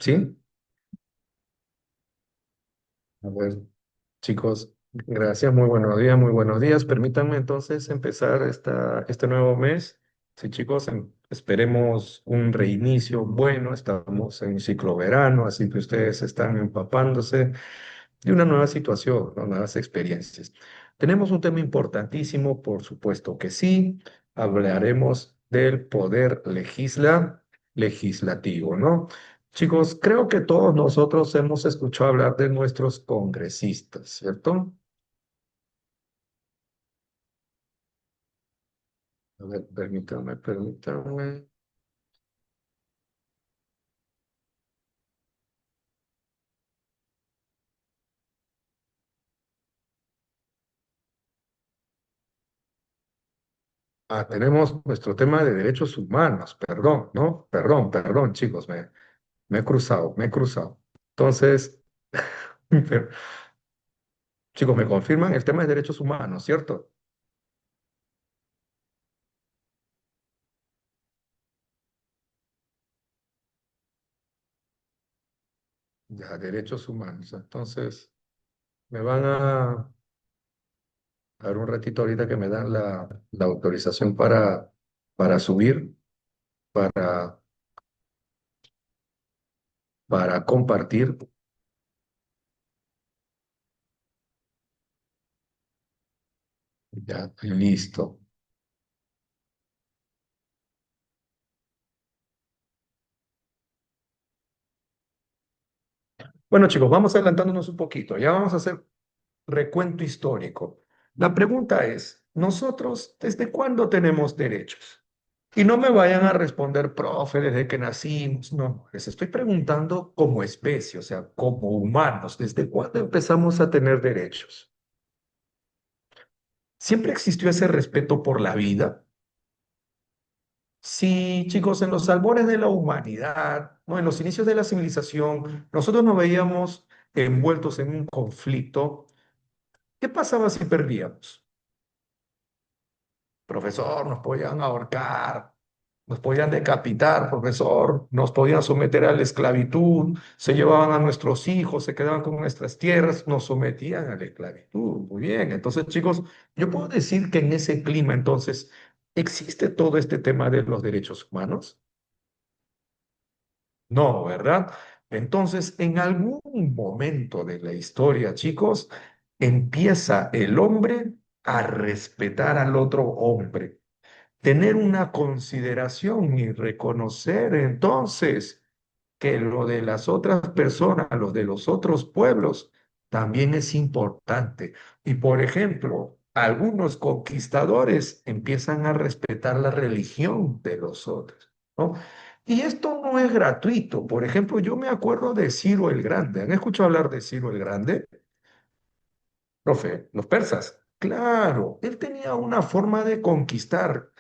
¿Sí? A ver, chicos, gracias, muy buenos días, muy buenos días. Permítanme entonces empezar este nuevo mes. Sí, chicos, esperemos un reinicio bueno. Estamos en ciclo verano, así que ustedes están empapándose de una nueva situación, ¿no? Nuevas experiencias. Tenemos un tema importantísimo, por supuesto que sí. Hablaremos del poder legislativo, ¿no? Chicos, creo que todos nosotros hemos escuchado hablar de nuestros congresistas, ¿cierto? A ver, permítanme. Tenemos nuestro tema de derechos humanos, perdón, ¿no? Perdón, chicos, me he cruzado, me he cruzado. Entonces, pero, chicos, me confirman el tema de derechos humanos, ¿cierto? Ya, derechos humanos. Entonces, me van a dar un ratito ahorita que me dan la autorización para subir, para, para compartir. Ya, listo. Bueno, chicos, vamos adelantándonos un poquito. Ya vamos a hacer recuento histórico. La pregunta es, ¿nosotros desde cuándo tenemos derechos? Y no me vayan a responder, profe, desde que nacimos. No, les estoy preguntando como especie, o sea, como humanos, ¿desde cuándo empezamos a tener derechos? ¿Siempre existió ese respeto por la vida? Sí, chicos, en los albores de la humanidad, ¿no? En los inicios de la civilización, nosotros nos veíamos envueltos en un conflicto. ¿Qué pasaba si perdíamos? Profesor, nos podían ahorcar, nos podían decapitar, profesor, nos podían someter a la esclavitud, se llevaban a nuestros hijos, se quedaban con nuestras tierras, nos sometían a la esclavitud. Muy bien, entonces chicos, yo puedo decir que en ese clima entonces existe todo este tema de los derechos humanos. No, ¿verdad? Entonces, en algún momento de la historia, chicos, empieza el hombre a respetar al otro hombre, tener una consideración y reconocer entonces que lo de las otras personas, lo de los otros pueblos, también es importante. Y por ejemplo, algunos conquistadores empiezan a respetar la religión de los otros, ¿no? Y esto no es gratuito. Por ejemplo, yo me acuerdo de Ciro el Grande. ¿Han escuchado hablar de Ciro el Grande? Profe, los persas. Claro, él tenía una forma de conquistar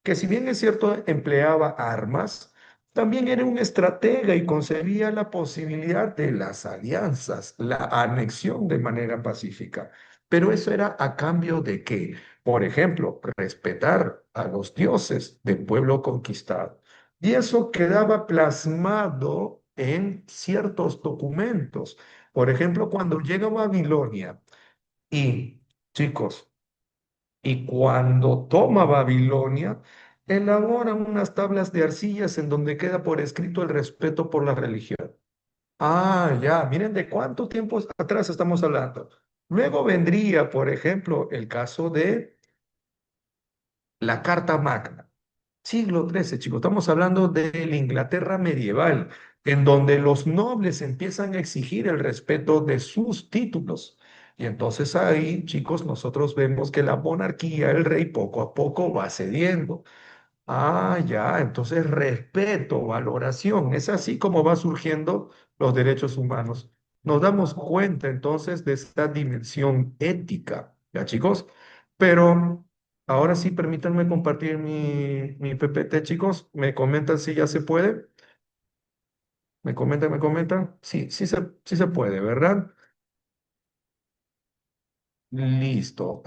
que si bien es cierto empleaba armas, también era un estratega y concebía la posibilidad de las alianzas, la anexión de manera pacífica. Pero eso era a cambio de que, por ejemplo, respetar a los dioses del pueblo conquistado. Y eso quedaba plasmado en ciertos documentos. Por ejemplo, cuando llega a Babilonia, y chicos, y cuando toma Babilonia, elabora unas tablas de arcillas en donde queda por escrito el respeto por la religión. Ya, miren de cuánto tiempo atrás estamos hablando. Luego vendría, por ejemplo, el caso de la Carta Magna. Siglo XIII, chicos, estamos hablando de la Inglaterra medieval, en donde los nobles empiezan a exigir el respeto de sus títulos. Y entonces ahí, chicos, nosotros vemos que la monarquía, el rey, poco a poco va cediendo. Ya, entonces respeto, valoración, es así como va surgiendo los derechos humanos. Nos damos cuenta entonces de esta dimensión ética, ¿ya chicos? Pero ahora sí, permítanme compartir mi PPT, chicos. ¿Me comentan si ya se puede? ¿Me comentan, me comentan? Sí, sí se puede, ¿verdad? Listo.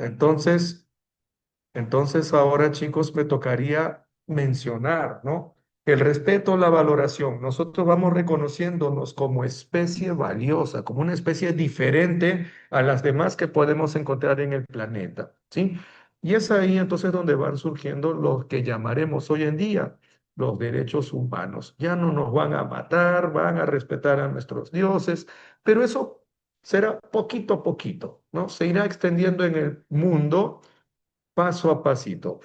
Entonces ahora, chicos, me tocaría mencionar, ¿no? El respeto, la valoración. Nosotros vamos reconociéndonos como especie valiosa, como una especie diferente a las demás que podemos encontrar en el planeta, ¿sí? Y es ahí entonces donde van surgiendo los que llamaremos hoy en día los derechos humanos. Ya no nos van a matar, van a respetar a nuestros dioses, pero eso será poquito a poquito, ¿no? Se irá extendiendo en el mundo paso a pasito.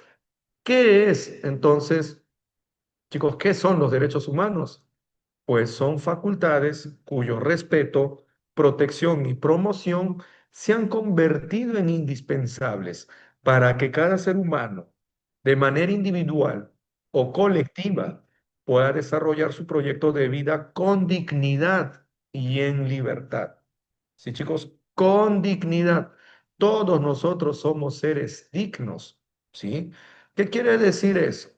¿Qué es entonces? Chicos, ¿qué son los derechos humanos? Pues son facultades cuyo respeto, protección y promoción se han convertido en indispensables para que cada ser humano, de manera individual o colectiva, pueda desarrollar su proyecto de vida con dignidad y en libertad. Sí, chicos, con dignidad. Todos nosotros somos seres dignos, ¿sí? ¿Qué quiere decir eso?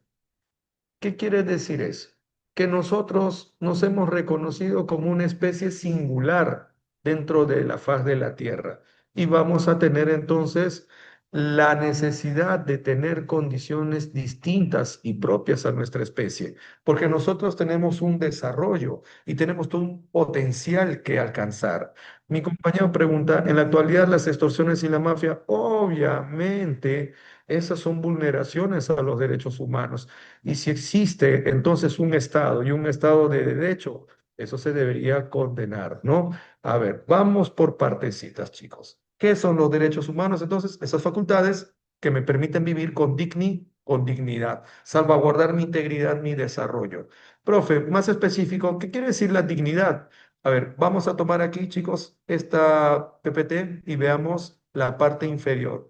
¿Qué quiere decir eso? Que nosotros nos hemos reconocido como una especie singular dentro de la faz de la Tierra y vamos a tener entonces la necesidad de tener condiciones distintas y propias a nuestra especie, porque nosotros tenemos un desarrollo y tenemos todo un potencial que alcanzar. Mi compañero pregunta, ¿en la actualidad las extorsiones y la mafia? Obviamente, esas son vulneraciones a los derechos humanos. Y si existe entonces un Estado y un Estado de derecho, eso se debería condenar, ¿no? A ver, vamos por partecitas, chicos. ¿Qué son los derechos humanos? Entonces, esas facultades que me permiten vivir con dignidad, salvaguardar mi integridad, mi desarrollo. Profe, más específico, ¿qué quiere decir la dignidad? A ver, vamos a tomar aquí, chicos, esta PPT y veamos la parte inferior.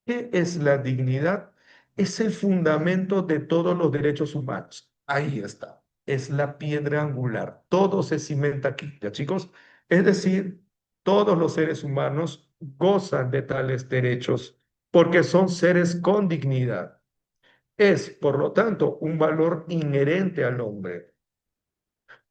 ¿Qué es la dignidad? Es el fundamento de todos los derechos humanos. Ahí está. Es la piedra angular. Todo se cimenta aquí, ¿ya chicos? Es decir, todos los seres humanos gozan de tales derechos porque son seres con dignidad. Es, por lo tanto, un valor inherente al hombre.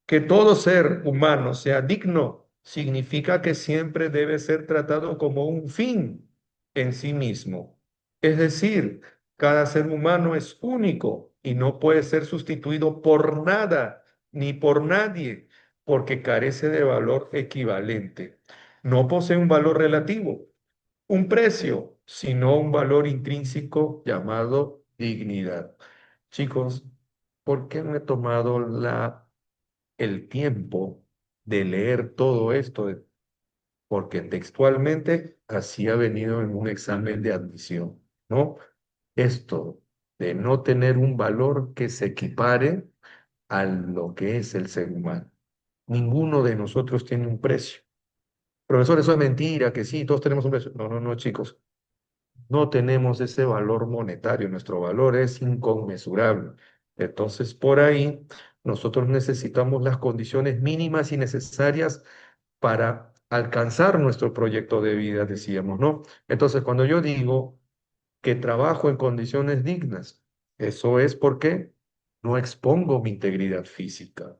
Que todo ser humano sea digno significa que siempre debe ser tratado como un fin en sí mismo. Es decir, cada ser humano es único y no puede ser sustituido por nada ni por nadie porque carece de valor equivalente. No posee un valor relativo, un precio, sino un valor intrínseco llamado dignidad. Chicos, ¿por qué no he tomado el tiempo de leer todo esto? Porque textualmente así ha venido en un examen de admisión, ¿no? Esto de no tener un valor que se equipare a lo que es el ser humano. Ninguno de nosotros tiene un precio. Profesor, eso es mentira, que sí, todos tenemos un precio. No, no, no, chicos. No tenemos ese valor monetario, nuestro valor es inconmensurable. Entonces, por ahí, nosotros necesitamos las condiciones mínimas y necesarias para alcanzar nuestro proyecto de vida, decíamos, ¿no? Entonces, cuando yo digo que trabajo en condiciones dignas, eso es porque no expongo mi integridad física.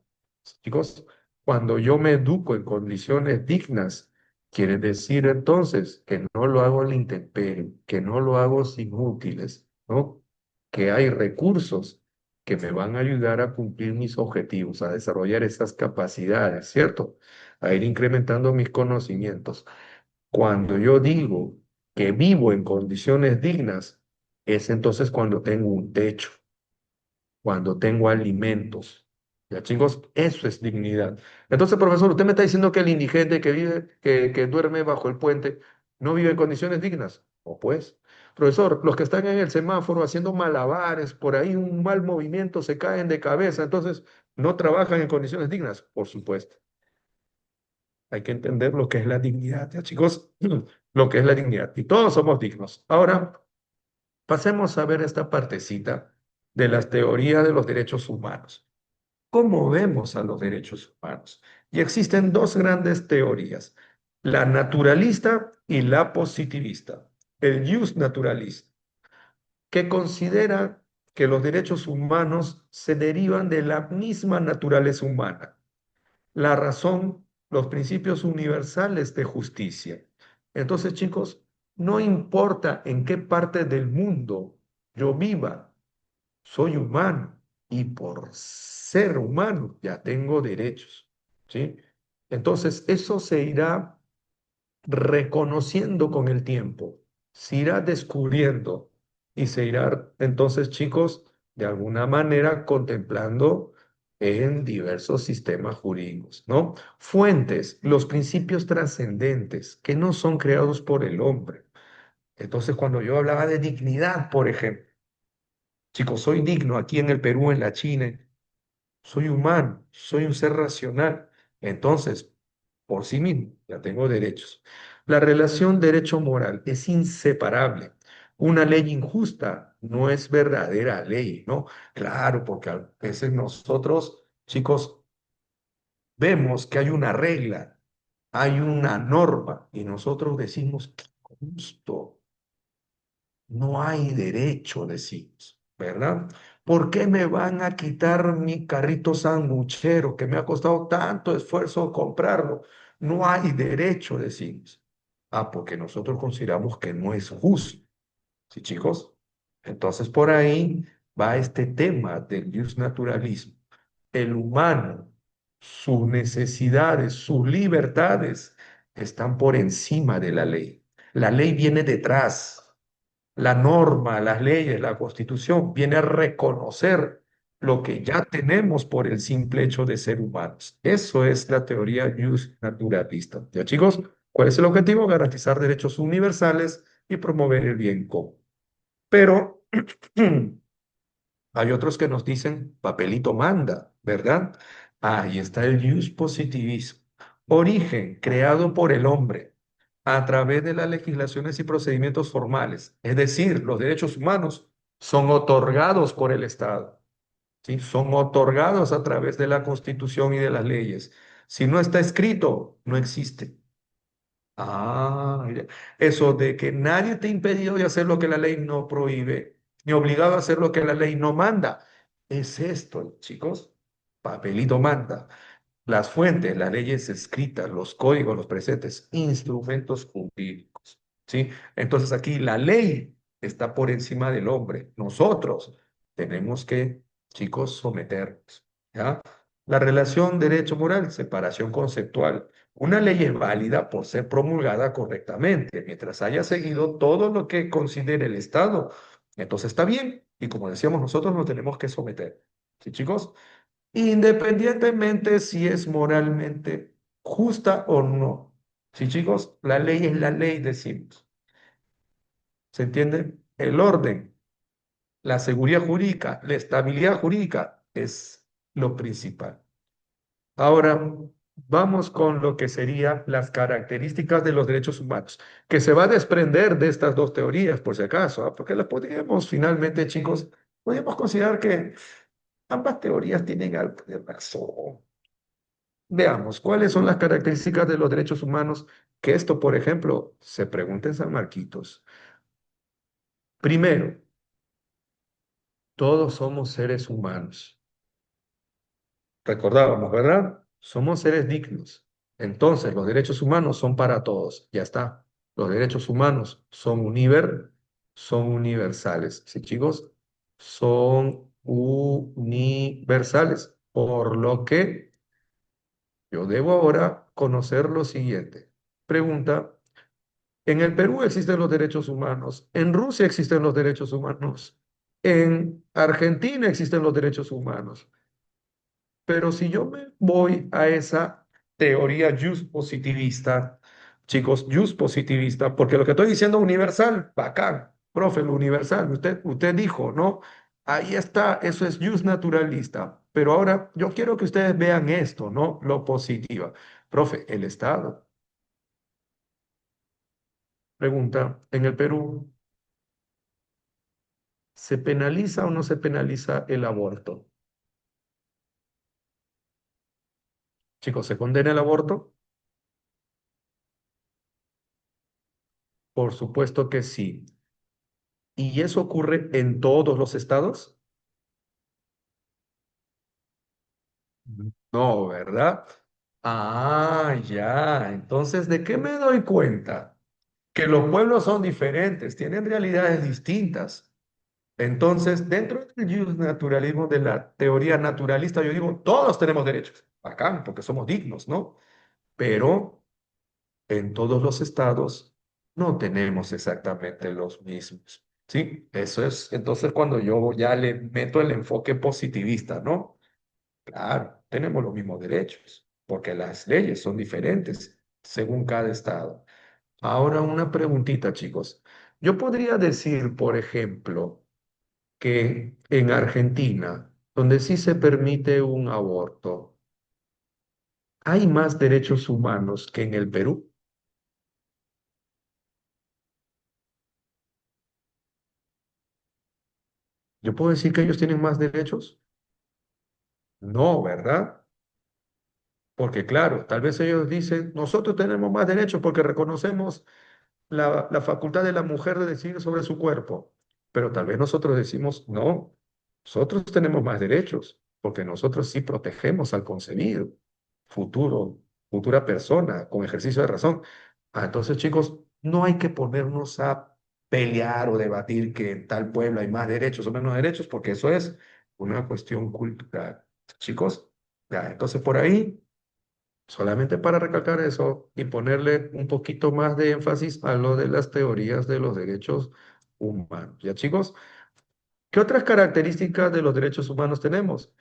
Chicos, cuando yo me educo en condiciones dignas, quiere decir entonces que no lo hago a la intemperie, que no lo hago sin útiles, ¿no? Que hay recursos que me van a ayudar a cumplir mis objetivos, a desarrollar esas capacidades, ¿cierto? A ir incrementando mis conocimientos. Cuando yo digo que vivo en condiciones dignas, es entonces cuando tengo un techo, cuando tengo alimentos. Ya, chicos, eso es dignidad. Entonces, profesor, usted me está diciendo que el indigente que vive, que duerme bajo el puente, no vive en condiciones dignas. O pues, profesor, los que están en el semáforo haciendo malabares, por ahí un mal movimiento, se caen de cabeza, entonces no trabajan en condiciones dignas. Por supuesto. Hay que entender lo que es la dignidad, ¿ya, chicos? Lo que es la dignidad. Y todos somos dignos. Ahora, pasemos a ver esta partecita de las teorías de los derechos humanos. ¿Cómo vemos a los derechos humanos? Y existen dos grandes teorías, la naturalista y la positivista. El jus naturalista, que considera que los derechos humanos se derivan de la misma naturaleza humana, la razón, los principios universales de justicia. Entonces, chicos, no importa en qué parte del mundo yo viva, soy humano y por ser humano ya tengo derechos, ¿sí? Entonces, eso se irá reconociendo con el tiempo, se irá descubriendo y se irá, entonces, chicos, de alguna manera contemplando en diversos sistemas jurídicos, ¿no? Fuentes, los principios trascendentes que no son creados por el hombre. Entonces, cuando yo hablaba de dignidad, por ejemplo, chicos, soy digno aquí en el Perú, en la China, soy humano, soy un ser racional. Entonces, por sí mismo, ya tengo derechos. La relación derecho-moral es inseparable. Una ley injusta no es verdadera ley, ¿no? Claro, porque a veces nosotros, chicos, vemos que hay una regla, hay una norma, y nosotros decimos, qué justo, no hay derecho, decimos, ¿verdad? ¿Por qué me van a quitar mi carrito sanguchero que me ha costado tanto esfuerzo comprarlo? No hay derecho, decimos. Ah, porque nosotros consideramos que no es justo. ¿Sí, chicos? Entonces por ahí va este tema del naturalismo. El humano, sus necesidades, sus libertades están por encima de la ley. La ley viene detrás. La norma, las leyes, la constitución viene a reconocer lo que ya tenemos por el simple hecho de ser humanos. Eso es la teoría jus naturalista. Ya chicos, ¿cuál es el objetivo? Garantizar derechos universales y promover el bien común. Pero hay otros que nos dicen, papelito manda, ¿verdad? Ahí está el jus positivismo. Origen creado por el hombre a través de las legislaciones y procedimientos formales. Es decir, los derechos humanos son otorgados por el Estado, ¿sí? Son otorgados a través de la Constitución y de las leyes. Si no está escrito, no existe. Ah, mira. Eso de que nadie te ha impedido de hacer lo que la ley no prohíbe, ni obligado a hacer lo que la ley no manda. Es esto, chicos. Papelito manda. Las fuentes, las leyes escritas, los códigos, los preceptos, instrumentos jurídicos. ¿Sí? Entonces aquí la ley está por encima del hombre. Nosotros tenemos que, chicos, someternos. ¿Ya? La relación derecho-moral, separación conceptual. Una ley es válida por ser promulgada correctamente, mientras haya seguido todo lo que considere el Estado. Entonces está bien, y como decíamos, nosotros nos tenemos que someter. ¿Sí, chicos? Independientemente si es moralmente justa o no. Sí, chicos, la ley es la ley, decimos. ¿Se entiende? El orden, la seguridad jurídica, la estabilidad jurídica es lo principal. Ahora, vamos con lo que serían las características de los derechos humanos, que se va a desprender de estas dos teorías, por si acaso, ¿ah? Porque las podríamos finalmente, chicos, podríamos considerar que ambas teorías tienen algo de razón. Veamos, ¿cuáles son las características de los derechos humanos? Que esto, por ejemplo, se pregunta en San Marquitos. Primero, todos somos seres humanos. Recordábamos, ¿verdad? Somos seres dignos. Entonces, los derechos humanos son para todos. Ya está. Los derechos humanos son universales. ¿Sí, chicos? Son universales. Por lo que yo debo ahora conocer lo siguiente. Pregunta. En el Perú existen los derechos humanos, en Rusia existen los derechos humanos, en Argentina existen los derechos humanos. Pero si yo me voy a esa teoría just positivista, chicos, just positivista, porque lo que estoy diciendo universal, bacán, profe, lo universal, usted dijo, ¿no? Ahí está, eso es just naturalista. Pero ahora yo quiero que ustedes vean esto, ¿no? Lo positivo. Profe, el Estado, pregunta, en el Perú. ¿Se penaliza o no se penaliza el aborto? Chicos, ¿se condena el aborto? Por supuesto que sí. ¿Y eso ocurre en todos los estados? No, ¿verdad? Ah, ya. Entonces, ¿de qué me doy cuenta? Que los pueblos son diferentes, tienen realidades distintas. Entonces, dentro del naturalismo, de la teoría naturalista, yo digo, todos tenemos derechos. Bacán, porque somos dignos, ¿no? Pero en todos los estados no tenemos exactamente los mismos. Sí, eso es entonces cuando yo ya le meto el enfoque positivista, ¿no? Claro, tenemos los mismos derechos, porque las leyes son diferentes según cada estado. Ahora una preguntita, chicos. Yo podría decir, por ejemplo, que en Argentina, donde sí se permite un aborto, hay más derechos humanos que en el Perú. ¿Yo puedo decir que ellos tienen más derechos? No, ¿verdad? Porque claro, tal vez ellos dicen, nosotros tenemos más derechos porque reconocemos la facultad de la mujer de decidir sobre su cuerpo, pero tal vez nosotros decimos, no, nosotros tenemos más derechos porque nosotros sí protegemos al concebido, futuro, futura persona, con ejercicio de razón. Entonces, chicos, no hay que ponernos a pelear o debatir que en tal pueblo hay más derechos o menos derechos, porque eso es una cuestión cultural. Chicos, ya, entonces por ahí. Solamente para recalcar eso y ponerle un poquito más de énfasis a lo de las teorías de los derechos humanos. ¿Ya, chicos? ¿Qué otras características de los derechos humanos tenemos,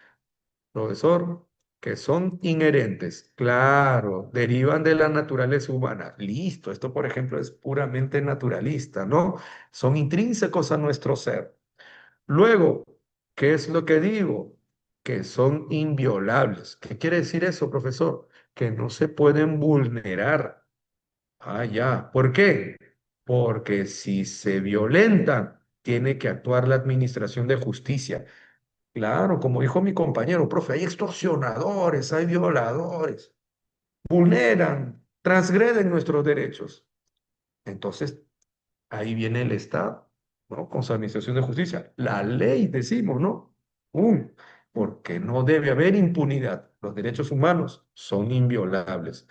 profesor? Que son inherentes. Claro, derivan de la naturaleza humana. Listo, esto por ejemplo es puramente naturalista, ¿no? Son intrínsecos a nuestro ser. Luego, ¿qué es lo que digo? Que son inviolables. ¿Qué quiere decir eso, profesor? Que no se pueden vulnerar. Ya. ¿Por qué? Porque si se violentan, tiene que actuar la administración de justicia. Claro, como dijo mi compañero, profe, hay extorsionadores, hay violadores, vulneran, transgreden nuestros derechos. Entonces, ahí viene el Estado, ¿no? Con su administración de justicia. La ley, decimos, ¿no? Porque no debe haber impunidad. Los derechos humanos son inviolables.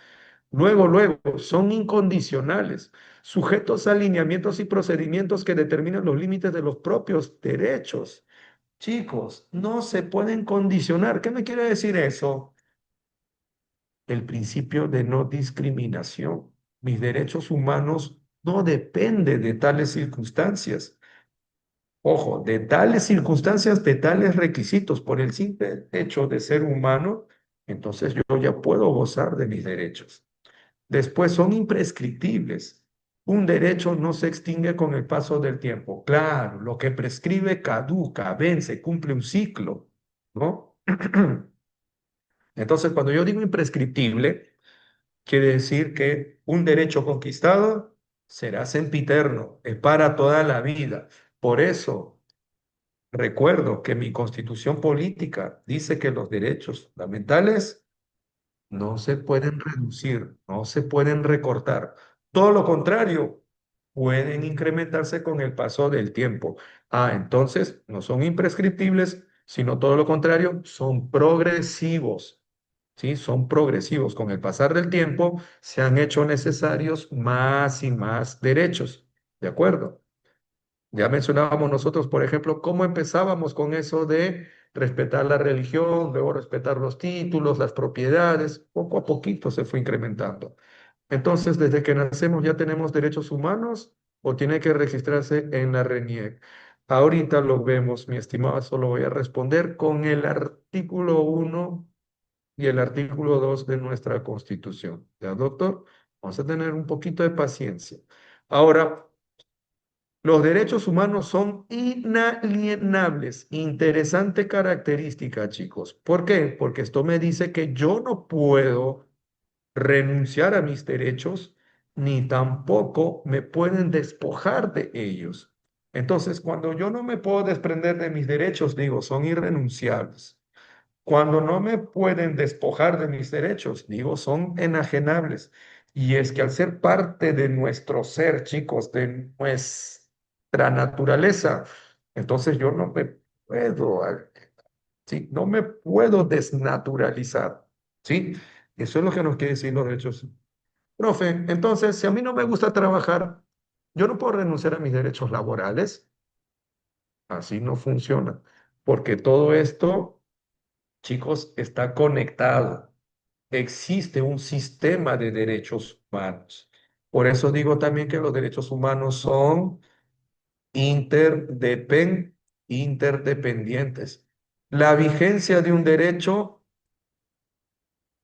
Luego, son incondicionales, sujetos a alineamientos y procedimientos que determinan los límites de los propios derechos. Chicos, no se pueden condicionar. ¿Qué me quiere decir eso? El principio de no discriminación. Mis derechos humanos no dependen de tales circunstancias. Ojo, de tales circunstancias, de tales requisitos, por el simple hecho de ser humano, entonces yo ya puedo gozar de mis derechos. Después son imprescriptibles. Un derecho no se extingue con el paso del tiempo. Claro, lo que prescribe caduca, vence, cumple un ciclo, ¿no? Entonces, cuando yo digo imprescriptible, quiere decir que un derecho conquistado será sempiterno, es para toda la vida. Por eso, recuerdo que mi constitución política dice que los derechos fundamentales no se pueden reducir, no se pueden recortar. Todo lo contrario, pueden incrementarse con el paso del tiempo. Entonces no son imprescriptibles, sino todo lo contrario, son progresivos. ¿Sí? Son progresivos. Con el pasar del tiempo se han hecho necesarios más y más derechos. ¿De acuerdo? Ya mencionábamos nosotros, por ejemplo, cómo empezábamos con eso de respetar la religión, luego respetar los títulos, las propiedades, poco a poquito se fue incrementando. Entonces, desde que nacemos ya tenemos derechos humanos o tiene que registrarse en la RENIEC. Ahorita lo vemos, mi estimado, solo voy a responder con el artículo 1 y el artículo 2 de nuestra Constitución. ¿Ya, doctor? Vamos a tener un poquito de paciencia. Ahora, los derechos humanos son inalienables. Interesante característica, chicos. ¿Por qué? Porque esto me dice que yo no puedo renunciar a mis derechos, ni tampoco me pueden despojar de ellos. Entonces, cuando yo no me puedo desprender de mis derechos, digo, son irrenunciables. Cuando no me pueden despojar de mis derechos, digo, son enajenables. Y es que al ser parte de nuestro ser, chicos, de nuestra naturaleza, entonces yo no me puedo, ¿sí? No me puedo desnaturalizar, ¿sí? Eso es lo que nos quiere decir los derechos. Profe, entonces, si a mí no me gusta trabajar, yo no puedo renunciar a mis derechos laborales. Así no funciona, porque todo esto, chicos, está conectado. Existe un sistema de derechos humanos. Por eso digo también que los derechos humanos son interdependientes. La vigencia de un derecho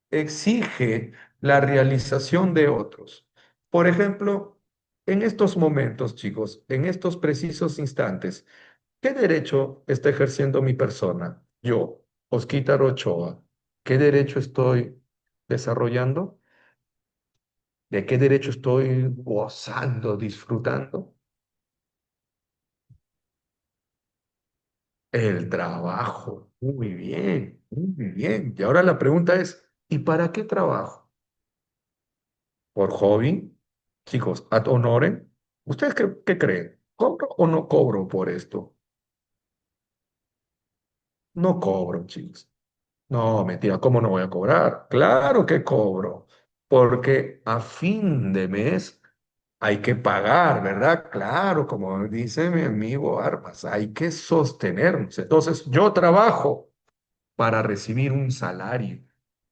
exige la realización de otros. Por ejemplo, en estos momentos, chicos, en estos precisos instantes, ¿qué derecho está ejerciendo mi persona? Yo, Osquítar Ochoa. ¿Qué derecho estoy desarrollando? ¿De qué derecho estoy gozando, disfrutando? El trabajo. Muy bien, muy bien. Y ahora la pregunta es, ¿y para qué trabajo? ¿Por hobby? Chicos, ad honorem. ¿Ustedes qué creen? ¿Cobro o no cobro por esto? No cobro, chicos. No, mentira, ¿cómo no voy a cobrar? Claro que cobro, porque a fin de mes hay que pagar, ¿verdad? Claro, como dice mi amigo Armas, hay que sostenernos. Entonces, yo trabajo para recibir un salario.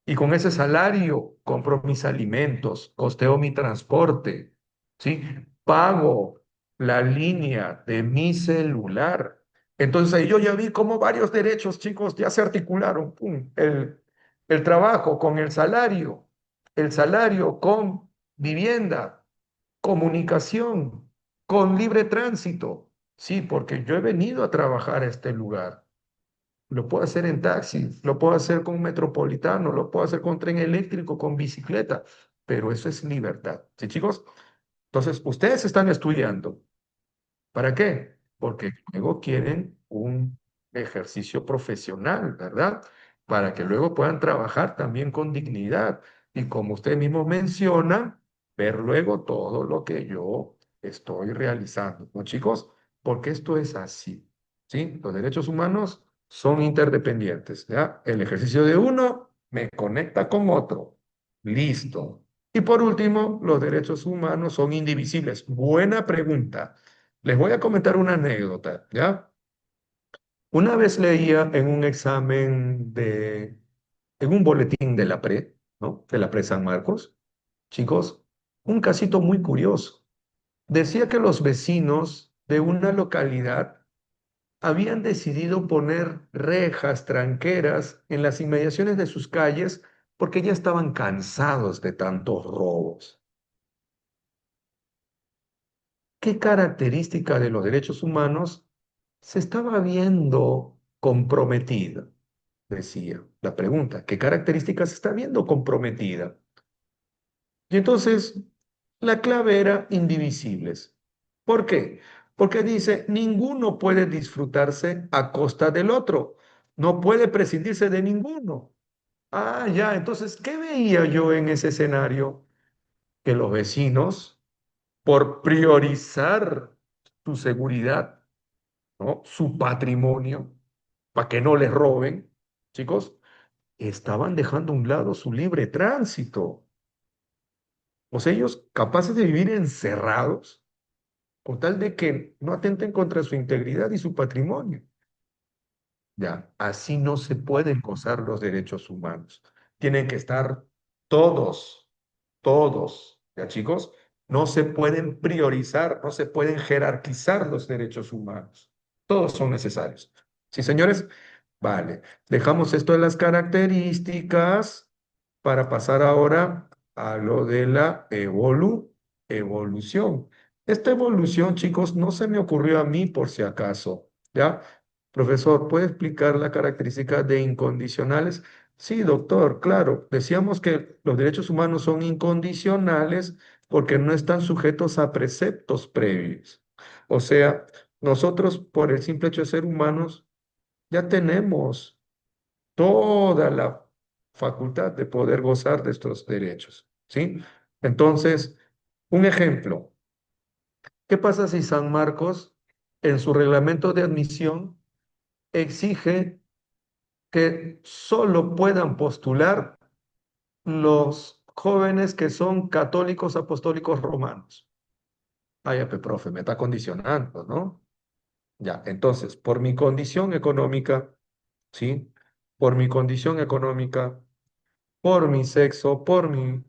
Y con ese salario compro mis alimentos, costeo mi transporte, ¿sí? Pago la línea de mi celular. Entonces ahí yo ya vi cómo varios derechos, chicos, ya se articularon. Pum, el trabajo con el salario con vivienda, comunicación, con libre tránsito. Sí, porque yo he venido a trabajar a este lugar. Lo puedo hacer en taxi, lo puedo hacer con un metropolitano, lo puedo hacer con tren eléctrico, con bicicleta, pero eso es libertad. ¿Sí, chicos? Entonces, ustedes están estudiando. ¿Para qué? Porque luego quieren un ejercicio profesional, ¿verdad? Para que luego puedan trabajar también con dignidad. Y como usted mismo menciona, ver luego todo lo que yo estoy realizando, ¿no, chicos? Porque esto es así, ¿sí? Los derechos humanos son interdependientes, ¿ya? El ejercicio de uno me conecta con otro. Listo. Y por último, los derechos humanos son indivisibles. Buena pregunta. Les voy a comentar una anécdota, ¿ya? Una vez leía en un examen en un boletín de la PRE, ¿no? De la PRE San Marcos, chicos, un casito muy curioso. Decía que los vecinos de una localidad habían decidido poner rejas, tranqueras en las inmediaciones de sus calles porque ya estaban cansados de tantos robos. ¿Qué característica de los derechos humanos se estaba viendo comprometida? Decía la pregunta, ¿qué característica se está viendo comprometida? Y entonces la clave era indivisibles. ¿Por qué? Porque dice, ninguno puede disfrutarse a costa del otro, no puede prescindirse de ninguno. Ah, ya, entonces, ¿qué veía yo en ese escenario? Que los vecinos, por priorizar su seguridad, ¿no? Su patrimonio, para que no les roben, chicos, estaban dejando a un lado su libre tránsito. O sea, ellos capaces de vivir encerrados con tal de que no atenten contra su integridad y su patrimonio. Ya, así no se pueden gozar los derechos humanos. Tienen que estar todos, todos, ¿ya chicos? No se pueden priorizar, no se pueden jerarquizar los derechos humanos. Todos son necesarios. ¿Sí, señores? Vale, dejamos esto de las características para pasar ahora a lo de la evolución. Esta evolución, chicos, no se me ocurrió a mí por si acaso, ¿ya? Profesor, ¿puede explicar la característica de incondicionales? Sí, doctor, claro. Decíamos que los derechos humanos son incondicionales porque no están sujetos a preceptos previos. O sea, nosotros, por el simple hecho de ser humanos, ya tenemos toda la facultad de poder gozar de estos derechos, ¿sí? Entonces, un ejemplo, ¿qué pasa si San Marcos, en su reglamento de admisión, exige que solo puedan postular los jóvenes que son católicos apostólicos romanos? Ay, profe, me está condicionando, ¿no? Ya, entonces, por mi condición económica, ¿sí? Por mi condición económica, por mi sexo, por mi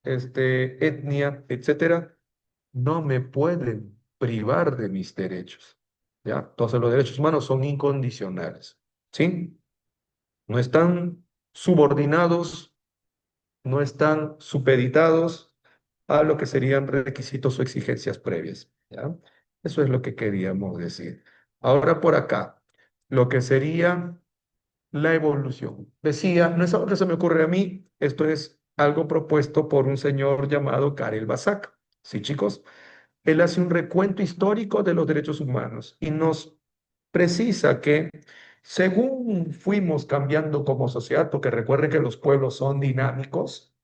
etnia, etcétera, no me pueden privar de mis derechos. ¿Ya? Entonces, los derechos humanos son incondicionales, ¿sí? No están subordinados, no están supeditados a lo que serían requisitos o exigencias previas, ¿ya? Eso es lo que queríamos decir. Ahora por acá, lo que sería la evolución. Decía, no es algo que se me ocurre a mí, esto es algo propuesto por un señor llamado Karel Basak. Sí, chicos, él hace un recuento histórico de los derechos humanos y nos precisa que según fuimos cambiando como sociedad, porque recuerden que los pueblos son dinámicos,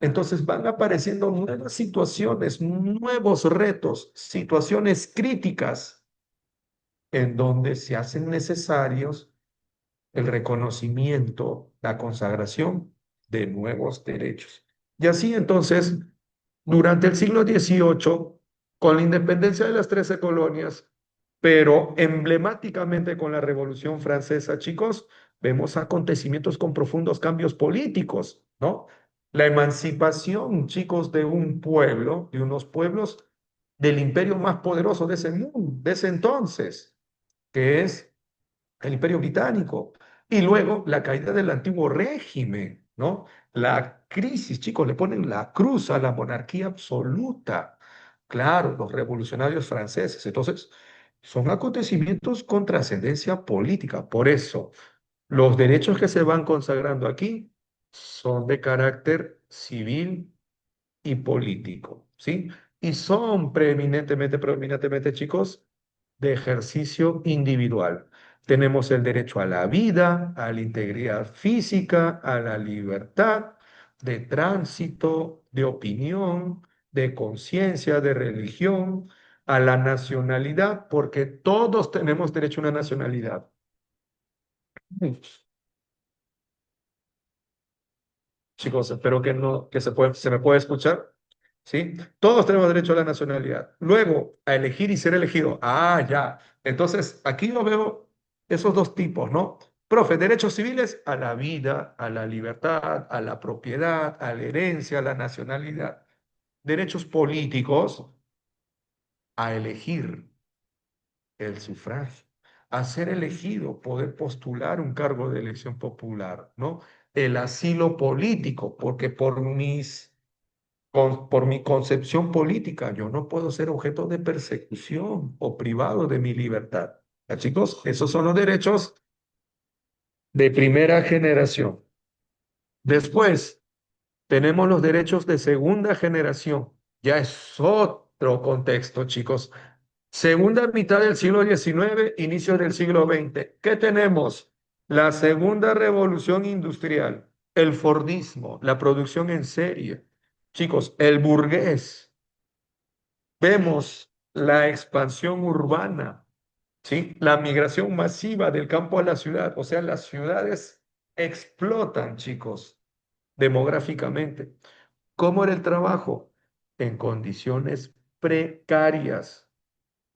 entonces van apareciendo nuevas situaciones, nuevos retos, situaciones críticas en donde se hacen necesarios el reconocimiento, la consagración de nuevos derechos. Y así entonces, durante el siglo XVIII, con la independencia de las 13 colonias, pero emblemáticamente con la Revolución Francesa, chicos, vemos acontecimientos con profundos cambios políticos, ¿no? La emancipación, chicos, de un pueblo, de unos pueblos del imperio más poderoso de ese mundo, de ese entonces, que es el Imperio Británico. Y luego la caída del antiguo régimen, ¿no? La crisis, chicos, le ponen la cruz a la monarquía absoluta. Claro, los revolucionarios franceses. Entonces, son acontecimientos con trascendencia política. Por eso, los derechos que se van consagrando aquí son de carácter civil y político, ¿sí? Y son preeminentemente, chicos, de ejercicio individual. Tenemos el derecho a la vida, a la integridad física, a la libertad de tránsito, de opinión, de conciencia, de religión, a la nacionalidad, porque todos tenemos derecho a una nacionalidad. Chicos, espero que no, que se me pueda escuchar. ¿Sí? Todos tenemos derecho a la nacionalidad. Luego, a elegir y ser elegido. Ah, ya. Entonces, aquí yo veo esos dos tipos, ¿no? Profe, derechos civiles a la vida, a la libertad, a la propiedad, a la herencia, a la nacionalidad. Derechos políticos a elegir el sufragio, a ser elegido, poder postular un cargo de elección popular, ¿no? El asilo político, porque por mi concepción política, yo no puedo ser objeto de persecución o privado de mi libertad. ¿Ya, chicos? Esos son los derechos de primera generación. Después, tenemos los derechos de segunda generación. Ya es otro contexto, chicos. Segunda mitad del siglo XIX, inicio del siglo XX. ¿Qué tenemos? La segunda revolución industrial, el Fordismo, la producción en serie. Chicos, el burgués. Vemos la expansión urbana, ¿sí? La migración masiva del campo a la ciudad. O sea, las ciudades explotan, chicos, demográficamente. ¿Cómo era el trabajo? En condiciones precarias.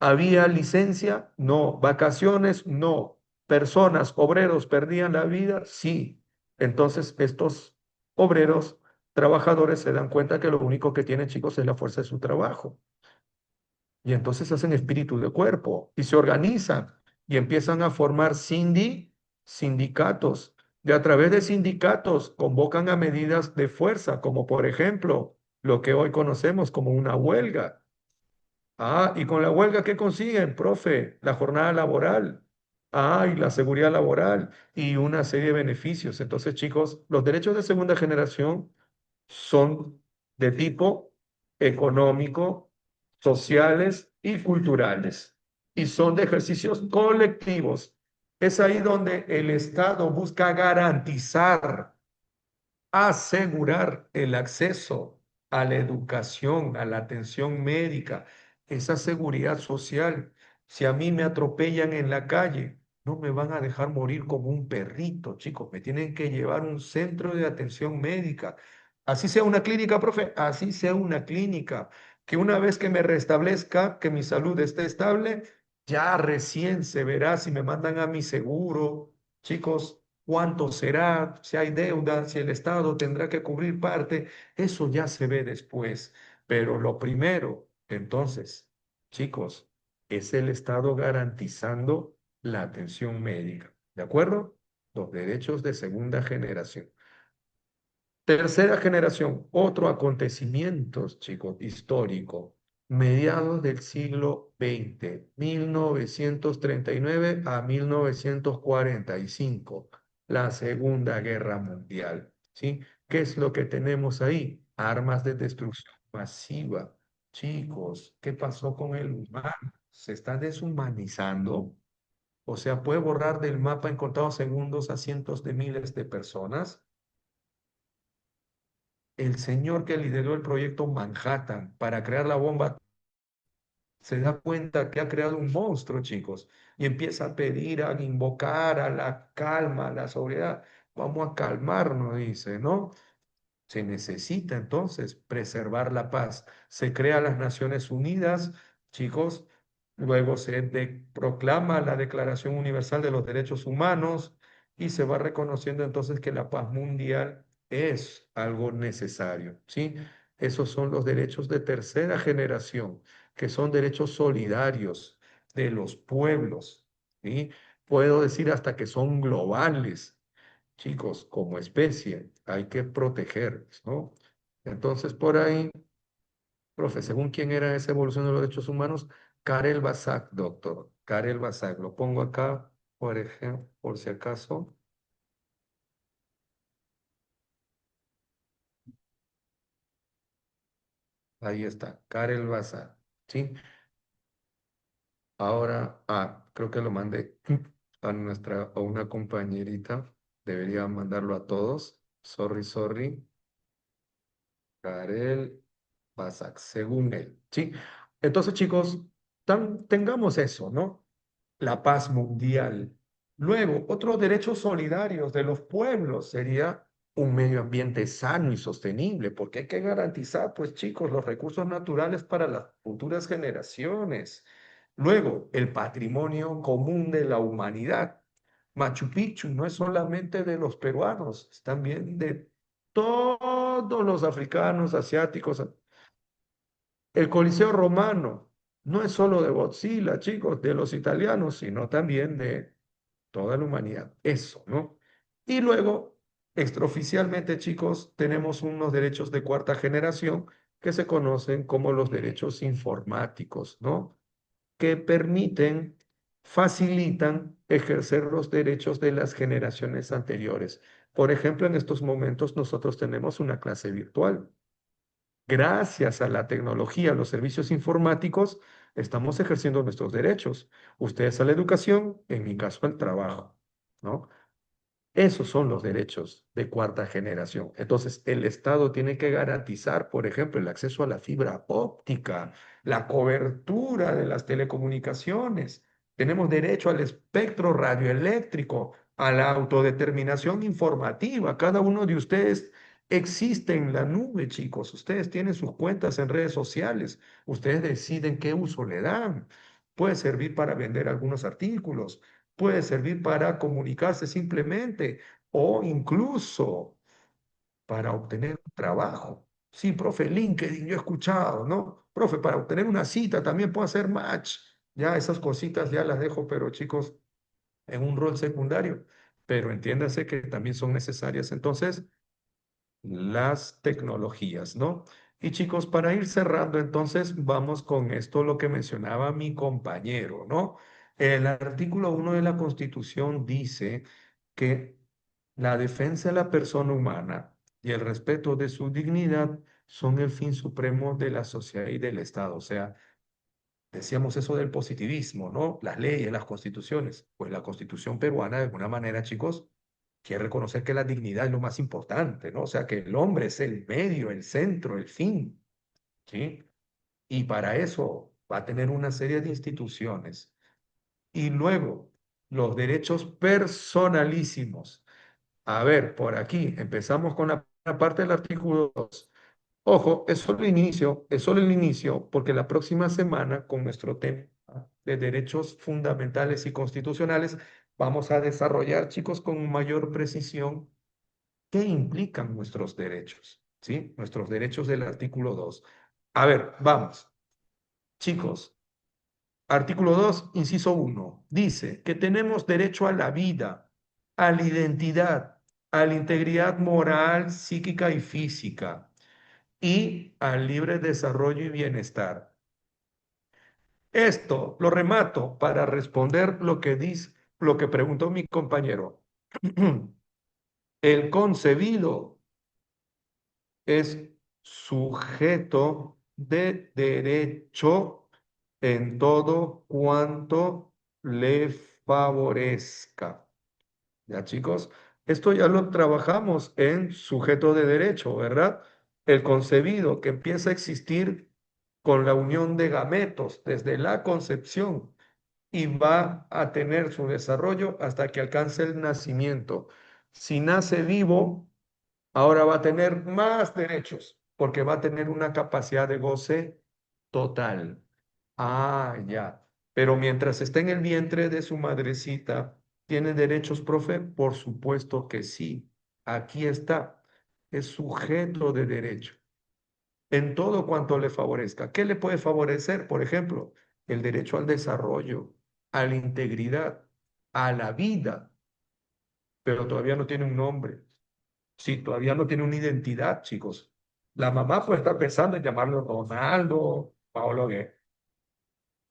¿Había licencia? No. ¿Vacaciones? No. ¿Personas, obreros perdían la vida? Sí. Entonces, estos obreros, trabajadores, se dan cuenta que lo único que tienen, chicos, es la fuerza de su trabajo. Y entonces hacen espíritu de cuerpo y se organizan y empiezan a formar sindicatos. Y a través de sindicatos convocan a medidas de fuerza, como por ejemplo lo que hoy conocemos como una huelga. Ah, y con la huelga, ¿qué consiguen, profe? La jornada laboral. Ah, y la seguridad laboral y una serie de beneficios. Entonces, chicos, los derechos de segunda generación son de tipo económico, sociales y culturales. Y son de ejercicios colectivos. Es ahí donde el Estado busca garantizar, asegurar el acceso a la educación, a la atención médica, esa seguridad social. Si a mí me atropellan en la calle, no me van a dejar morir como un perrito, chicos. Me tienen que llevar a un centro de atención médica. Así sea una clínica, profe, así sea una clínica. Que una vez que me restablezca, que mi salud esté estable, Ya recién se verá si me mandan a mi seguro, chicos, cuánto será, si hay deuda, si el Estado tendrá que cubrir parte, eso ya se ve después. Pero lo primero, entonces, chicos, es el Estado garantizando la atención médica, ¿de acuerdo? Los derechos de segunda generación. Tercera generación, otro acontecimiento, chicos, histórico, mediados del siglo XX, 1939 a 1945, la Segunda Guerra Mundial, ¿sí? ¿Qué es lo que tenemos ahí? Armas de destrucción masiva. Chicos, ¿qué pasó con el humano? ¿Se está deshumanizando? O sea, puede borrar del mapa en contados segundos a cientos de miles de personas. El señor que lideró el proyecto Manhattan para crear la bomba se da cuenta que ha creado un monstruo, chicos, y empieza a pedir, a invocar a la calma, a la sobriedad. Vamos a calmarnos, dice, ¿no? Se necesita entonces preservar la paz. Se crea las Naciones Unidas, chicos, luego proclama la Declaración Universal de los Derechos Humanos y se va reconociendo entonces que la paz mundial es algo necesario, ¿sí? Esos son los derechos de tercera generación, que son derechos solidarios de los pueblos, ¿sí? Puedo decir hasta que son globales. Chicos, como especie hay que protegerlos, ¿no? Entonces, por ahí, profe, según quién era esa evolución de los derechos humanos, Karel Basak, doctor, Karel Basak, lo pongo acá, por ejemplo, por si acaso, ahí está, Karel Basak, ¿sí? Ahora, creo que lo mandé a una compañerita, debería mandarlo a todos, sorry, sorry, Karel Basak, según él, ¿sí? Entonces, chicos, tengamos eso, ¿no? La paz mundial. Luego, otros derechos solidarios de los pueblos sería un medio ambiente sano y sostenible, porque hay que garantizar, pues, chicos, los recursos naturales para las futuras generaciones. Luego, el patrimonio común de la humanidad. Machu Picchu no es solamente de los peruanos, es también de todos los africanos, asiáticos. El Coliseo Romano no es solo de Godzilla, chicos, de los italianos, sino también de toda la humanidad. Eso, ¿no? Y luego, extraoficialmente, chicos, tenemos unos derechos de cuarta generación que se conocen como los derechos informáticos, ¿no? Que permiten, facilitan ejercer los derechos de las generaciones anteriores. Por ejemplo, en estos momentos nosotros tenemos una clase virtual. Gracias a la tecnología, a los servicios informáticos, estamos ejerciendo nuestros derechos. Ustedes a la educación, en mi caso al trabajo, ¿no? Esos son los derechos de cuarta generación. Entonces, el Estado tiene que garantizar, por ejemplo, el acceso a la fibra óptica, la cobertura de las telecomunicaciones. Tenemos derecho al espectro radioeléctrico, a la autodeterminación informativa. Cada uno de ustedes existe en la nube, chicos. Ustedes tienen sus cuentas en redes sociales. Ustedes deciden qué uso le dan. Puede servir para vender algunos artículos, puede servir para comunicarse simplemente o incluso para obtener un trabajo. Sí, profe, LinkedIn, yo he escuchado, ¿no? Profe, para obtener una cita también puedo hacer match. Ya esas cositas ya las dejo, pero chicos, en un rol secundario. Pero entiéndase que también son necesarias entonces las tecnologías, ¿no? Y chicos, para ir cerrando, entonces vamos con esto, lo que mencionaba mi compañero, ¿no? El artículo 1 de la Constitución dice que la defensa de la persona humana y el respeto de su dignidad son el fin supremo de la sociedad y del Estado. O sea, decíamos eso del positivismo, ¿no? Las leyes, las constituciones. Pues la Constitución peruana, de alguna manera, chicos, quiere reconocer que la dignidad es lo más importante, ¿no? O sea, que el hombre es el medio, el centro, el fin, ¿sí? Y para eso va a tener una serie de instituciones. Y luego, los derechos personalísimos. A ver, por aquí empezamos con la parte del artículo 2. Ojo, es solo el inicio, porque la próxima semana con nuestro tema de derechos fundamentales y constitucionales, vamos a desarrollar, chicos, con mayor precisión qué implican nuestros derechos, ¿sí? Nuestros derechos del artículo 2. A ver, vamos, chicos. Artículo 2, inciso uno, dice que tenemos derecho a la vida, a la identidad, a la integridad moral, psíquica y física y al libre desarrollo y bienestar. Esto lo remato para responder lo que dice, lo que preguntó mi compañero. El concebido es sujeto de derecho en todo cuanto le favorezca. ¿Ya, chicos? Esto ya lo trabajamos en sujeto de derecho, ¿verdad? El concebido que empieza a existir con la unión de gametos desde la concepción y va a tener su desarrollo hasta que alcance el nacimiento. Si nace vivo, ahora va a tener más derechos porque va a tener una capacidad de goce total. Ah, ya. Pero mientras está en el vientre de su madrecita, ¿tiene derechos, profe? Por supuesto que sí. Aquí está. Es sujeto de derecho en todo cuanto le favorezca. ¿Qué le puede favorecer? Por ejemplo, el derecho al desarrollo, a la integridad, a la vida, pero todavía no tiene un nombre. Sí, todavía no tiene una identidad, chicos. La mamá puede estar pensando en llamarlo Ronaldo, Paolo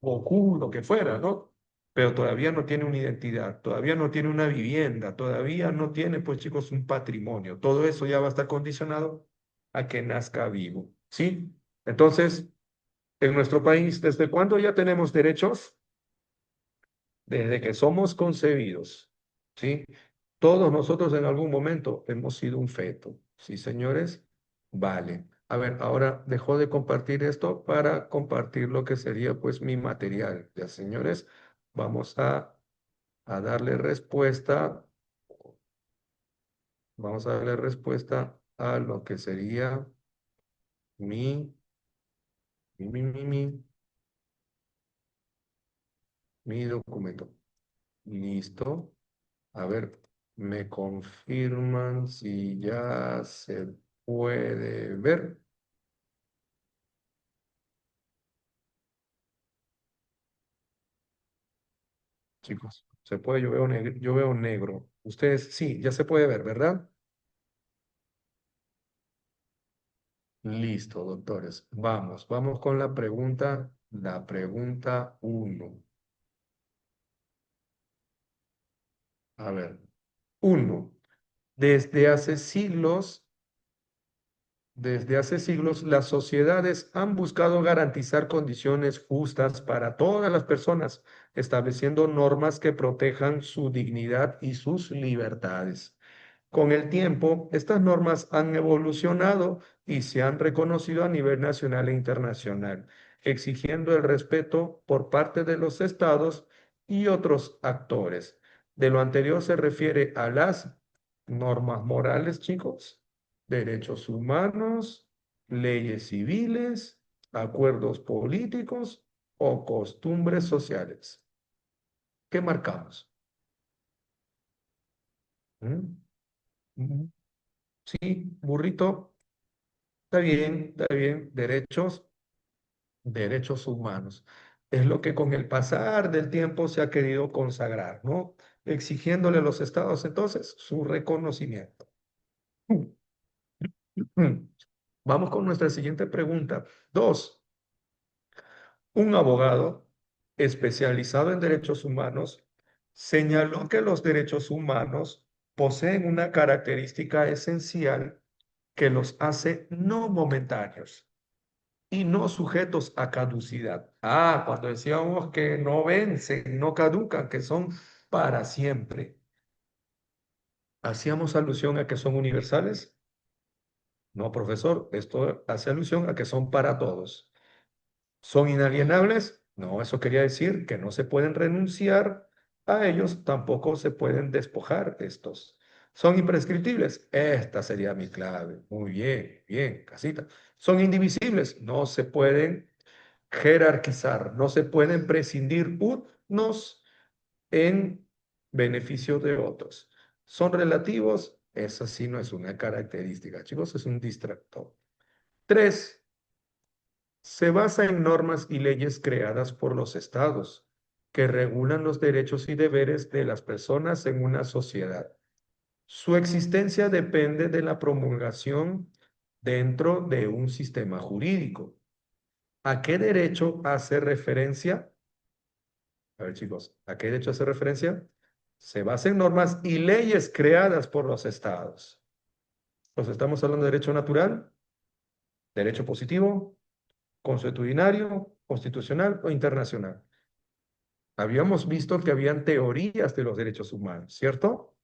Goku, lo que fuera, ¿no? Pero todavía no tiene una identidad, todavía no tiene una vivienda, todavía no tiene, pues chicos, un patrimonio. Todo eso ya va a estar condicionado a que nazca vivo, ¿sí? Entonces, en nuestro país, ¿desde cuándo ya tenemos derechos? Desde que somos concebidos, ¿sí? Todos nosotros en algún momento hemos sido un feto, ¿sí, señores? Vale. A ver, ahora dejo de compartir esto para compartir lo que sería pues mi material. Ya, señores, vamos darle respuesta, vamos a darle respuesta a lo que sería mi, mi, mi, mi, mi, mi documento. Listo. A ver, me confirman si ya se puede ver. Chicos, se puede, yo veo negro. Ustedes, sí, ya se puede ver, ¿verdad? Listo, doctores. Vamos con la pregunta uno. A ver, uno. Desde hace siglos, desde hace siglos, las sociedades han buscado garantizar condiciones justas para todas las personas, estableciendo normas que protejan su dignidad y sus libertades. Con el tiempo, estas normas han evolucionado y se han reconocido a nivel nacional e internacional, exigiendo el respeto por parte de los estados y otros actores. De lo anterior se refiere a las normas morales, chicos, derechos humanos, leyes civiles, acuerdos políticos o costumbres sociales. ¿Qué marcamos? ¿Mm? ¿Mm? Sí, burrito. Está bien, está bien. Derechos humanos. Es lo que con el pasar del tiempo se ha querido consagrar, ¿no? Exigiéndole a los estados entonces su reconocimiento. Vamos con nuestra siguiente pregunta. Dos, un abogado especializado en derechos humanos señaló que los derechos humanos poseen una característica esencial que los hace no momentáneos y no sujetos a caducidad. Ah, cuando decíamos que no vencen, no caducan, que son para siempre. ¿Hacíamos alusión a que son universales? No, profesor, esto hace alusión a que son para todos. ¿Son inalienables? No, eso quería decir que no se pueden renunciar a ellos, tampoco se pueden despojar de estos. ¿Son imprescriptibles? Esta sería mi clave. Muy bien, bien, casita. ¿Son indivisibles? No se pueden jerarquizar, no se pueden prescindir unos en beneficio de otros. Son relativos, esa sí no es una característica, chicos, es un distractor. Tres, se basa en normas y leyes creadas por los estados que regulan los derechos y deberes de las personas en una sociedad. Su existencia depende de la promulgación dentro de un sistema jurídico. ¿A qué derecho hace referencia? A ver, chicos, ¿a qué derecho hace referencia? Se basa en normas y leyes creadas por los estados. Pues estamos hablando de derecho natural, derecho positivo, consuetudinario, constitucional o internacional. Habíamos visto que habían teorías de los derechos humanos, ¿cierto?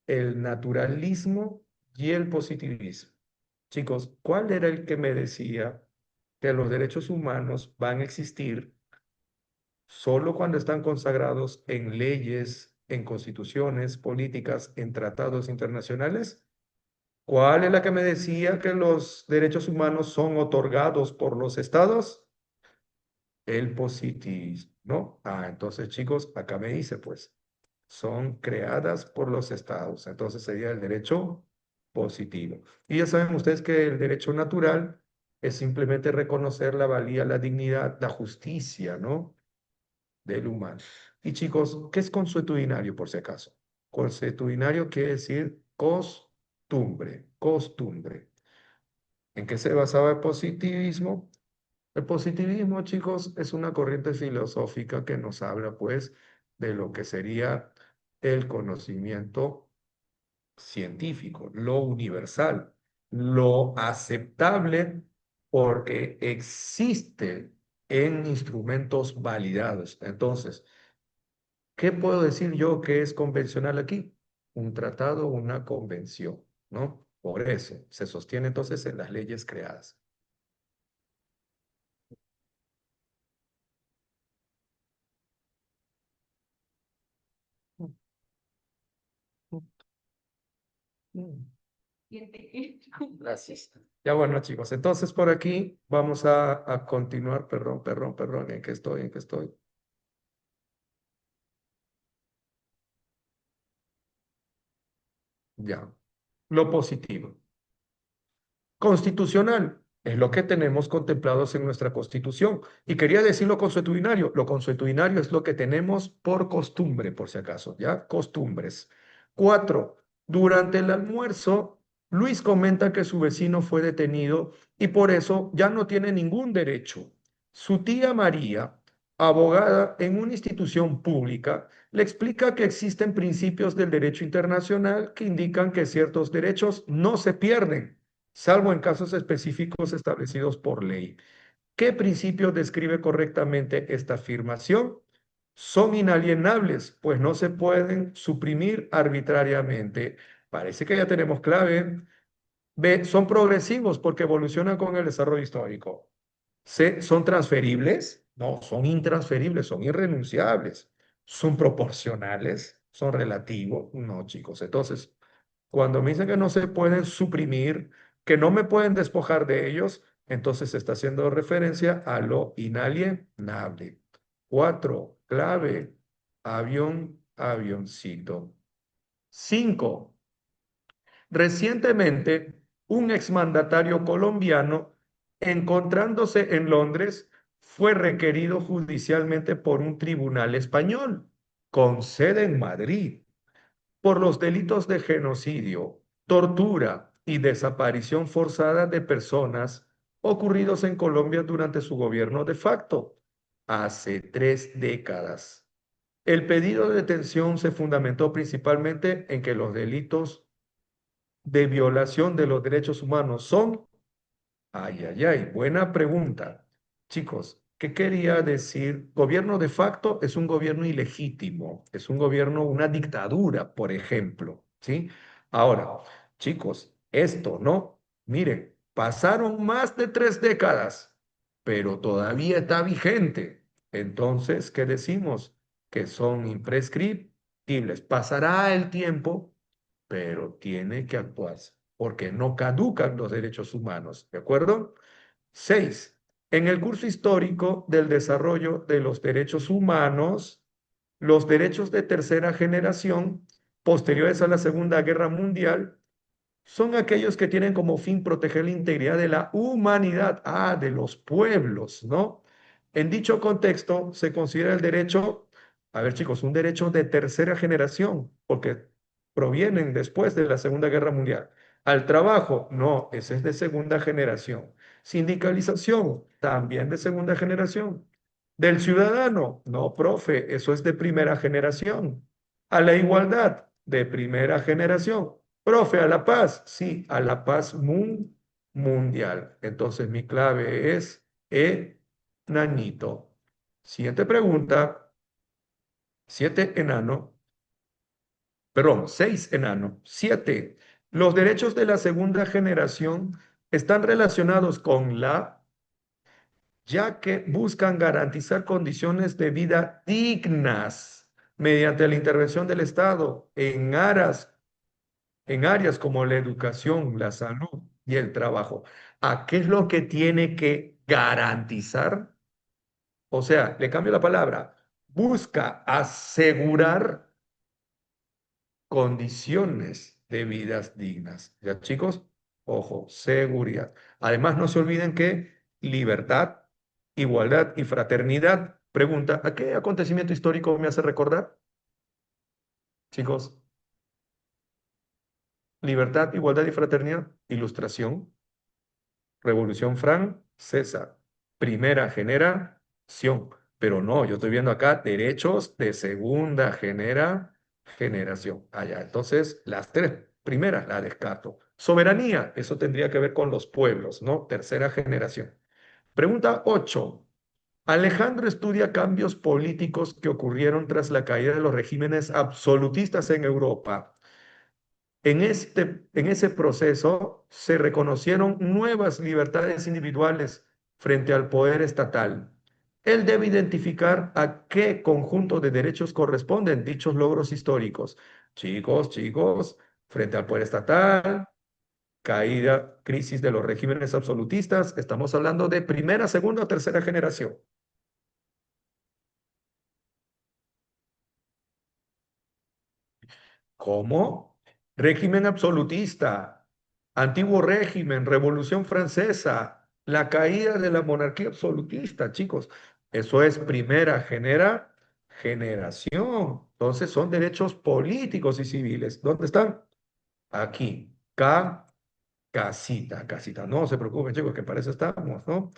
El naturalismo y el positivismo. Chicos, ¿cuál era el que me decía que los derechos humanos van a existir solo cuando están consagrados en leyes, en constituciones, políticas, en tratados internacionales? ¿Cuál es la que me decía que los derechos humanos son otorgados por los estados? El positivismo, ¿no? Entonces, chicos, acá me dice, pues, son creadas por los estados. Entonces sería el derecho positivo. Y ya saben ustedes que el derecho natural es simplemente reconocer la valía, la dignidad, la justicia, ¿no? Del humano. Y chicos, ¿qué es consuetudinario, por si acaso? Consuetudinario quiere decir costumbre, costumbre. ¿En qué se basaba el positivismo? El positivismo, chicos, es una corriente filosófica que nos habla, pues, de lo que sería el conocimiento científico, lo universal, lo aceptable porque existe en instrumentos validados. Entonces, ¿qué puedo decir yo que es convencional aquí? Un tratado, una convención, ¿no? Por eso se sostiene entonces en las leyes creadas. Gracias. Ya bueno, chicos, entonces por aquí vamos a continuar. Perdón, perdón, perdón, ¿en qué estoy? ¿En qué estoy? Ya. Lo positivo. Constitucional es lo que tenemos contemplados en nuestra Constitución. Y quería decir lo consuetudinario. Lo consuetudinario es lo que tenemos por costumbre, por si acaso, ¿ya? Costumbres. Cuatro, durante el almuerzo, Luis comenta que su vecino fue detenido y por eso ya no tiene ningún derecho. Su tía María, abogada en una institución pública, le explica que existen principios del derecho internacional que indican que ciertos derechos no se pierden salvo en casos específicos establecidos por ley. ¿Qué principio describe correctamente esta afirmación? Son inalienables, pues no se pueden suprimir arbitrariamente. Parece que ya tenemos clave. B, son progresivos porque evolucionan con el desarrollo histórico. C, son transferibles. No, son intransferibles, son irrenunciables. Son proporcionales, son relativos. No, chicos. Entonces, cuando me dicen que no se pueden suprimir, que no me pueden despojar de ellos, entonces se está haciendo referencia a lo inalienable. Cuatro, clave, avión, avioncito. Cinco, recientemente un exmandatario colombiano, encontrándose en Londres, fue requerido judicialmente por un tribunal español con sede en Madrid por los delitos de genocidio, tortura y desaparición forzada de personas ocurridos en Colombia durante su gobierno de facto, hace 3 décadas. El pedido de detención se fundamentó principalmente en que los delitos de violación de los derechos humanos son. Ay, ay, ay, buena pregunta. Chicos, ¿qué quería decir? Gobierno de facto es un gobierno ilegítimo, es un gobierno, una dictadura, por ejemplo, ¿sí? Ahora, chicos, esto, ¿no? Miren, pasaron más de 3 décadas, pero todavía está vigente. Entonces, ¿qué decimos? Que son imprescriptibles. Pasará el tiempo, pero tiene que actuarse, porque no caducan los derechos humanos, ¿de acuerdo? 6. En el curso histórico del desarrollo de los derechos humanos, los derechos de tercera generación, posteriores a la Segunda Guerra Mundial, son aquellos que tienen como fin proteger la integridad de la humanidad, de los pueblos, ¿no? En dicho contexto, se considera el derecho, a ver chicos, un derecho de tercera generación, porque provienen después de la Segunda Guerra Mundial. Al trabajo, no, ese es de segunda generación. Sindicalización, también de segunda generación. Del ciudadano, no, profe, eso es de primera generación. A la igualdad, de primera generación. Profe, a la paz, sí, a la paz mundial. Entonces mi clave es enanito. Siguiente pregunta, siete enano, perdón, seis enano, siete. Los derechos de la segunda generación están relacionados con ya que buscan garantizar condiciones de vida dignas mediante la intervención del Estado en áreas como la educación, la salud y el trabajo. ¿A qué es lo que tiene que garantizar? O sea, le cambio la palabra. Busca asegurar condiciones de vidas dignas. ¿Ya, chicos? Ojo, seguridad. Además, no se olviden que libertad, igualdad y fraternidad. Pregunta, ¿a qué acontecimiento histórico me hace recordar? Chicos, libertad, igualdad y fraternidad. Ilustración. Revolución Francesa, primera generación. Pero no, yo estoy viendo acá derechos de segunda generación. Allá, entonces las tres primeras las descarto. Soberanía, eso tendría que ver con los pueblos, ¿no? Tercera generación. Pregunta 8. Alejandro estudia cambios políticos que ocurrieron tras la caída de los regímenes absolutistas en Europa. En ese proceso se reconocieron nuevas libertades individuales frente al poder estatal. Él debe identificar a qué conjunto de derechos corresponden dichos logros históricos. Chicos, frente al poder estatal, caída, crisis de los regímenes absolutistas, estamos hablando de primera, segunda o tercera generación. ¿Cómo? Régimen absolutista, antiguo régimen, Revolución Francesa, la caída de la monarquía absolutista, chicos. Eso es primera generación. Entonces son derechos políticos y civiles. ¿Dónde están? Aquí. Casita. No se preocupen, chicos, que para eso estamos, ¿no?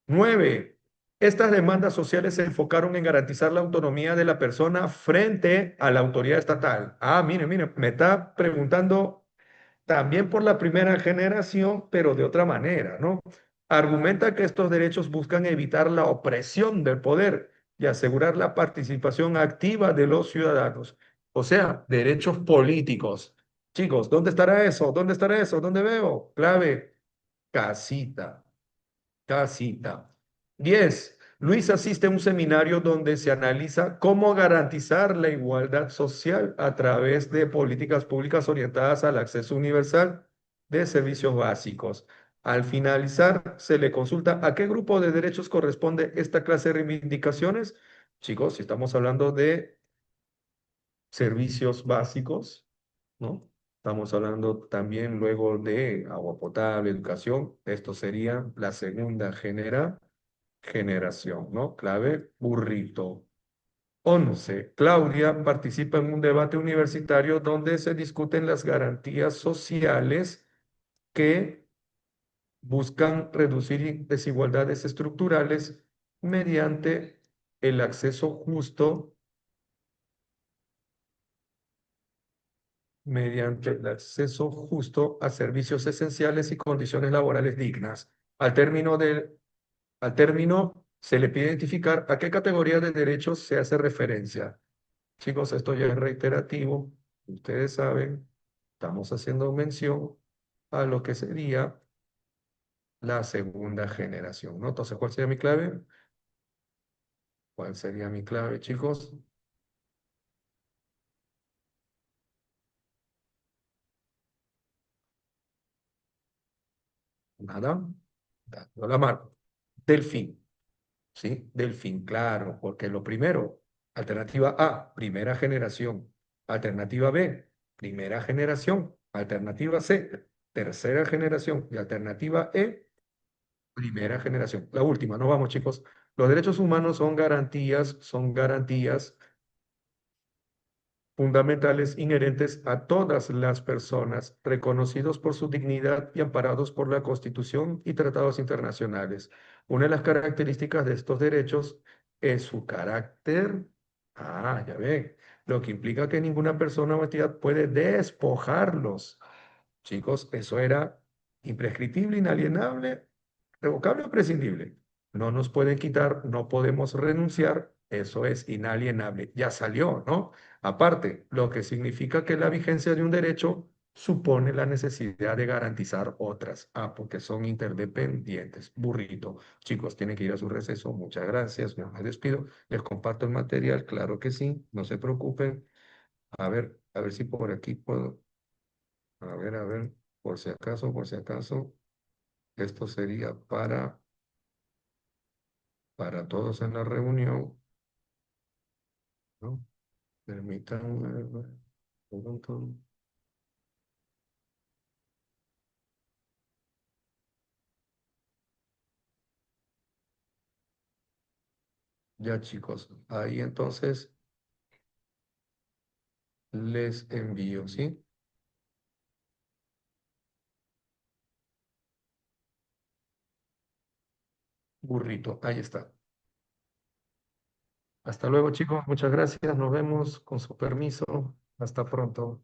9. Estas demandas sociales se enfocaron en garantizar la autonomía de la persona frente a la autoridad estatal. Mire, me está preguntando también por la primera generación, pero de otra manera, ¿no? Argumenta que estos derechos buscan evitar la opresión del poder y asegurar la participación activa de los ciudadanos. O sea, derechos políticos. Chicos, ¿dónde estará eso? ¿Dónde estará eso? ¿Dónde veo? Clave, casita. Casita. 10. Luis asiste a un seminario donde se analiza cómo garantizar la igualdad social a través de políticas públicas orientadas al acceso universal de servicios básicos. Al finalizar, se le consulta a qué grupo de derechos corresponde esta clase de reivindicaciones. Chicos, si estamos hablando de servicios básicos, ¿no? Estamos hablando también luego de agua potable, educación. Esto sería la segunda generación, ¿no? Clave, burrito. 11. Claudia participa en un debate universitario donde se discuten las garantías sociales que buscan reducir desigualdades estructurales mediante el acceso justo a servicios esenciales y condiciones laborales dignas. Al término, se le pide identificar a qué categoría de derechos se hace referencia. Chicos, esto ya es reiterativo. Ustedes saben, estamos haciendo mención a lo que sería la segunda generación, ¿no? Entonces, ¿cuál sería mi clave? ¿Cuál sería mi clave, chicos? Nada. No la marco. delfín, ¿sí? Delfín, claro, porque lo primero, alternativa A, primera generación. Alternativa B, primera generación. Alternativa C, tercera generación. Y alternativa E, primera generación. La última, no vamos, chicos. Los derechos humanos son garantías fundamentales inherentes a todas las personas, reconocidos por su dignidad y amparados por la Constitución y tratados internacionales. Una de las características de estos derechos es su carácter, ya ven, lo que implica que ninguna persona o entidad puede despojarlos. Chicos, eso era imprescriptible, inalienable, revocable o prescindible. No nos pueden quitar, no podemos renunciar, eso es inalienable. Ya salió, ¿no? Aparte, lo que significa que la vigencia de un derecho supone la necesidad de garantizar otras. Porque son interdependientes. Burrito. Chicos, tienen que ir a su receso. Muchas gracias. Yo me despido. Les comparto el material. Claro que sí. No se preocupen. A ver si por aquí puedo. A ver, por si acaso, esto sería para todos en la reunión, ¿no? Permítanme, punto. Ya chicos, ahí entonces les envío, ¿sí? Burrito, ahí está. Hasta luego chicos, muchas gracias, nos vemos con su permiso, hasta pronto.